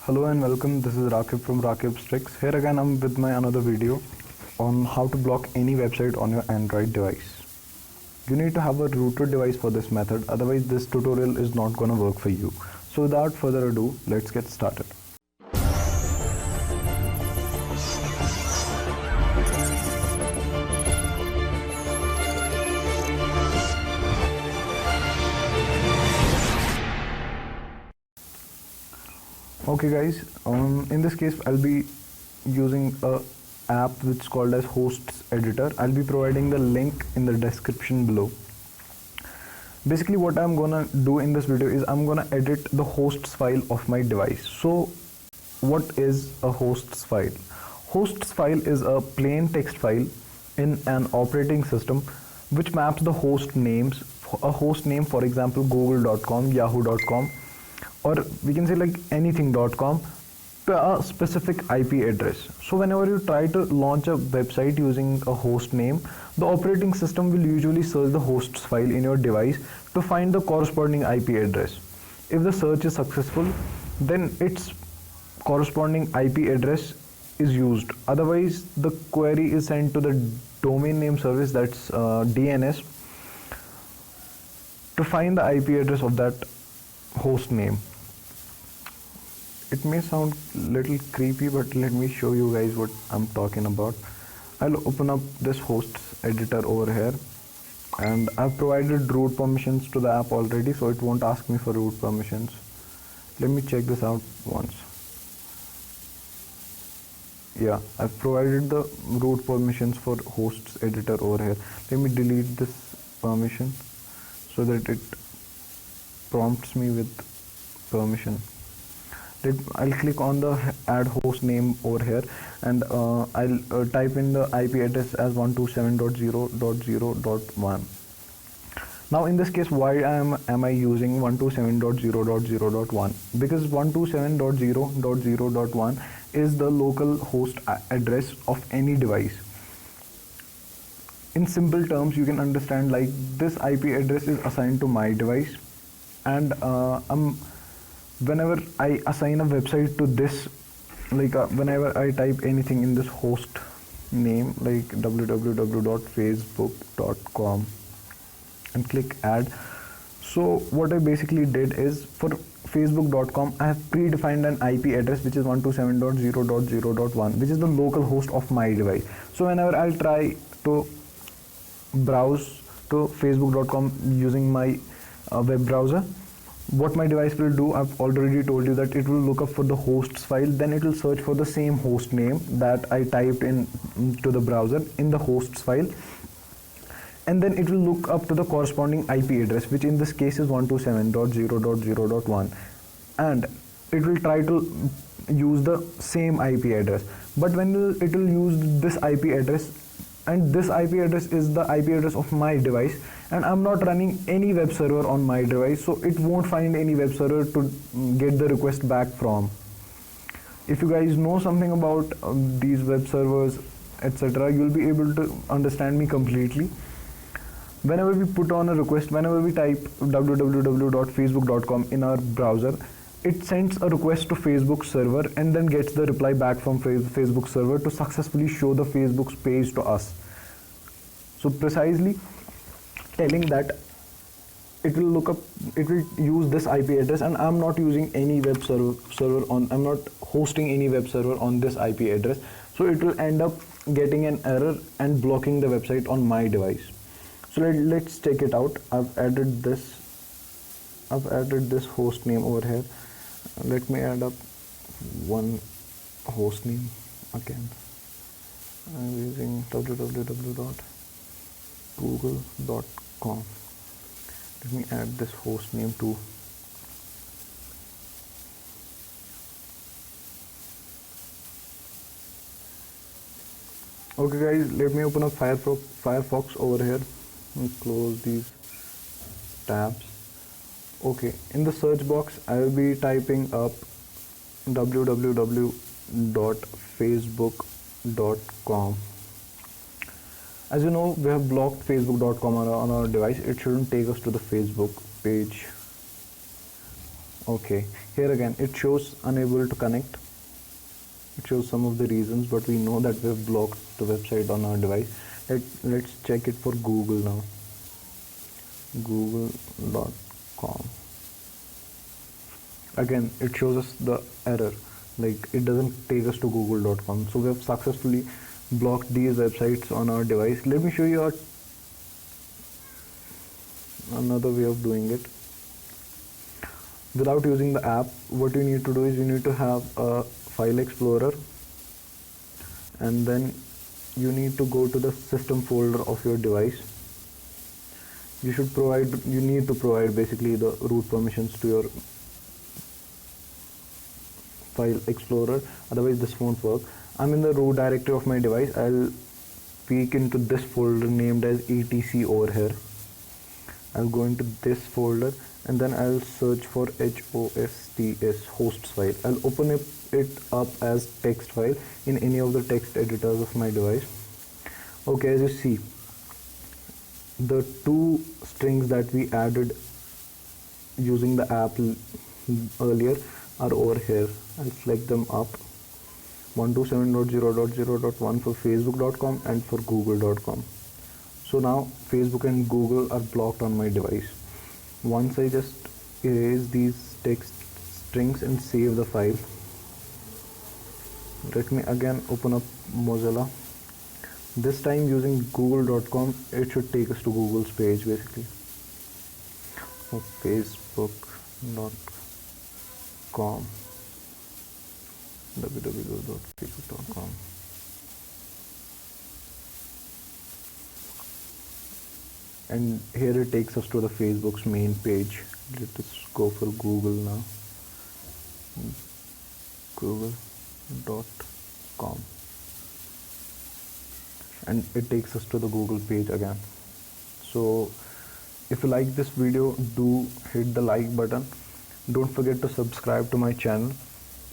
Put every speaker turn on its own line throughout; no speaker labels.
Hello and welcome. This is Rakib from tipa&tricks. Here again I'm with my another video on how to block any website on your Android device. You need to have a rooted device for this method, otherwise this tutorial is not gonna work for you. So without further ado, let's get started. Okay guys, in this case I'll be using a app which is called as hosts editor. I'll be providing the link in the description below. Basically what I'm gonna do in this video is I'm gonna edit the hosts file of my device. So what is a hosts file? Hosts file is a plain text file in an operating system which maps the host names, a host name, for example google.com, yahoo.com, or we can say like anything.com, to a specific IP address. So whenever you try to launch a website using a host name, the operating system will usually search the hosts file in your device to find the corresponding IP address. If the search is successful, then its corresponding IP address is used. Otherwise, the query is sent to the domain name service, that's DNS, to find the IP address of that host name. It may sound little creepy, but let me show you guys what I'm talking about. I'll open up this hosts editor over here, and I've provided root permissions to the app already, so it won't ask me for root permissions. Let me check this out once. Yeah, I've provided the root permissions for hosts editor over here. Let me delete this permission so that it prompts me with permission. I'll click on the add host name over here, and I'll type in the IP address as 127.0.0.1. Now in this case, why am I using 127.0.0.1? Because 127.0.0.1 is the local host address of any device. In simple terms, you can understand like this IP address is assigned to my device, and whenever I assign a website to this, like whenever I type anything in this host name like www.facebook.com and click add, so what I basically did is for facebook.com I have predefined an IP address which is 127.0.0.1, which is the local host of my device. So whenever I'll try to browse to facebook.com using my web browser, what my device will do, I've already told you that it will look up for the hosts file, then it will search for the same host name that I typed in to the browser in the hosts file, and then it will look up to the corresponding IP address, which in this case is 127.0.0.1, and it will try to use the same IP address. But when it will use this IP address, and this IP address is the IP address of my device, and I'm not running any web server on my device, so it won't find any web server to get the request back from. If you guys know something about these web servers, etc., you'll be able to understand me completely. Whenever we put on a request, whenever we type www.facebook.com in our browser, it sends a request to Facebook server and then gets the reply back from Facebook server to successfully show the Facebook's page to us. So precisely telling that it will look up, it will use this IP address, and I'm not using any web server on, I'm not hosting any web server on this IP address, so it will end up getting an error and blocking the website on my device. So let's check it out. I've added this host name over here. Let me add up one host name again. I'm using www.google.com. Let me add this host name too. Okay guys, let me open up Firefox over here and close these tabs. Okay, in the search box I will be typing up www.facebook.com. As you know, we have blocked facebook.com on our device. It shouldn't take us to the Facebook page. Okay, here again it shows unable to connect. It shows some of the reasons, but we know that we have blocked the website on our device. Let's check it for Google now. Google.com. Again it shows us the error, like it doesn't take us to google.com. So we have successfully blocked these websites on our device. Let me show you another way of doing it. Without using the app, what you need to do is you need to have a file explorer, and then you need to go to the system folder of your device. You need to provide basically the root permissions to your file explorer, otherwise this won't work. I'm in the root directory of my device. I'll peek into this folder named as etc over here. I'll go into this folder and then I'll search for hosts file. I'll open it up as text file in any of the text editors of my device. Okay, as you see, the two strings that we added using the app earlier are over here. I'll select them up, 127.0.0.1 for facebook.com and for google.com. So now Facebook and Google are blocked on my device. Once I just erase these text strings and save the file, let me again open up Mozilla. This time using google.com, it should take us to Google's page basically. Facebook.com, www.facebook.com. And here it takes us to the Facebook's main page. Let us go for Google now. Google.com, and it takes us to the Google page again. So if you like this video, do hit the like button. Don't forget to subscribe to my channel.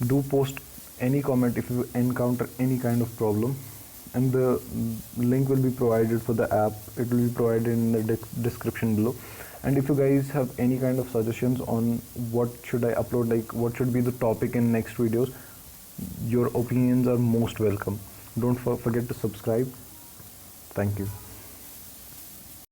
Do post any comment if you encounter any kind of problem, and the link will be provided for the app. It will be provided in the description below. And if you guys have any kind of suggestions on what should I upload, like what should be the topic in next videos, your opinions are most welcome. Don't forget to subscribe. Thank you.